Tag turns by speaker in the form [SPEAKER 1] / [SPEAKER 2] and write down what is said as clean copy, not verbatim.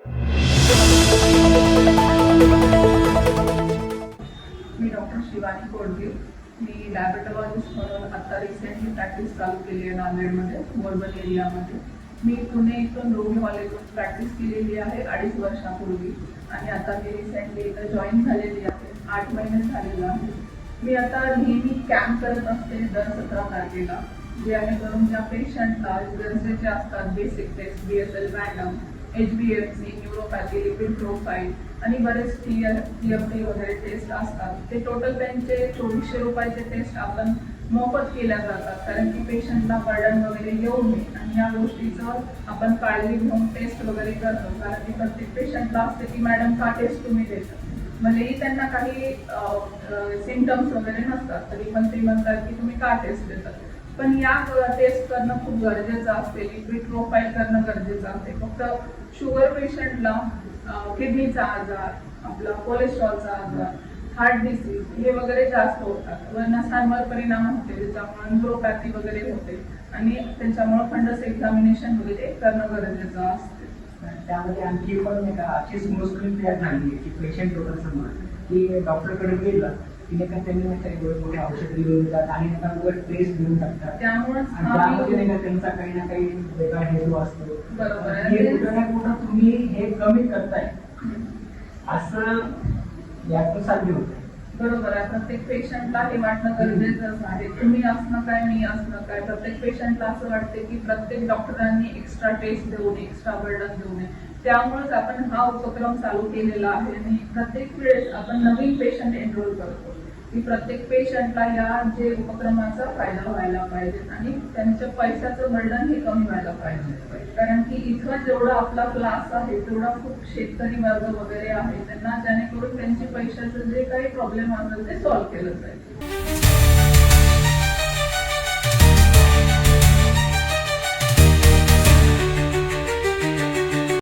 [SPEAKER 1] मी doctor Shivani Kodage. मी डायबेटॉलॉजिस्ट म्हणून आता recently practice चालू केली आहे नांदेडमध्ये, मोरबन एरियामध्ये. मी पुणे इथून रोगीवालेतून प्रॅक्टिस केलेली आहे 2.5 वर्षापूर्वी आणि आता मी रिसेंटली इथं जॉईन झालेली आहे. 8 महिने झालेलं आहे. मी आता नेहमी कॅम्प करत असते दर 17 तारखेला, जेणेकरून ज्या पेशंटला गरजेचे असतात basic test, BSL random, HbA1c, neuropathy, lipid profile आणि बरेच TMT वगैरे टेस्ट असतात. ते टोटल त्यांचे 2400 रुपयाचे टेस्ट आपण मोफत केल्या जातात, कारण की पेशंटला बर्डन वगैरे येऊ नये आणि या गोष्टीचं आपण काळजी घेऊन टेस्ट वगैरे करतो. कारण की प्रत्येक पेशंटला असते की मॅडम का टेस्ट तुम्ही देता, भलेही त्यांना काही सिम्पटम्स वगैरे नसतात तरी पण ते म्हणतात की तुम्ही का टेस्ट देतात. पण या टेस्ट करणं खूप गरजेचं असते. लिपिड प्रोफाईल करणं गरजेचं असते. फक्त शुगर पेशंटला किडनीचा आजार, आपला कोलेस्ट्रॉलचा आजार, हार्ट डिसीज हे वगैरे जास्त होतात व नसांवर परिणाम होते, ज्याच्यामुळे न्यूरोपॅथी वगैरे होते आणि त्यांच्यामुळे फंडस एक्झामिनेशन वगैरे करणं गरजेचं असते.
[SPEAKER 2] त्यामध्ये आणखी पण एक अशीच मुश्किल तयार झाली की पेशंट लोक समोर की डॉक्टरकडे गेला की नाही का त्यांनी नाही काही मोठे औषध लिहून देतात आणि नंतर टेस्ट घेऊन टाकतात. त्यामध्ये नाही का त्यांचा काही ना काही वेगळा हेतू असतो.
[SPEAKER 1] बरोबर
[SPEAKER 2] हे कुठं ना कुठं तुम्ही हे कमी करताय असं यातून साध्य होत.
[SPEAKER 1] बरोबर आहे. प्रत्येक पेशंटला हे वाटणं गरजेचं आहे. तुम्ही असणं काय, मी असणं काय. प्रत्येक पेशंटला असं वाटते की प्रत्येक डॉक्टरांनी एक्स्ट्रा टेस्ट देऊ नये, एक्स्ट्रा बर्डन देऊ नये. त्यामुळेच आपण हा उपक्रम चालू केलेला आहे आणि प्रत्येक वेळेस आपण नवीन पेशंट एनरोल करतो की प्रत्येक पेशंटला या जे उपक्रमाचा फायदा व्हायला पाहिजे आणि त्यांच्या पैशाचं बर्डन हे कमी व्हायला पाहिजे. कारण की इथं जेवढा आपला क्लास आहे तेवढा खूप शेतकरी वर्ग वगैरे आहे, त्यांना जेणेकरून त्यांचे पैशाचं जे काही प्रॉब्लेम असेल ते सॉल्व्ह केलं जाईल.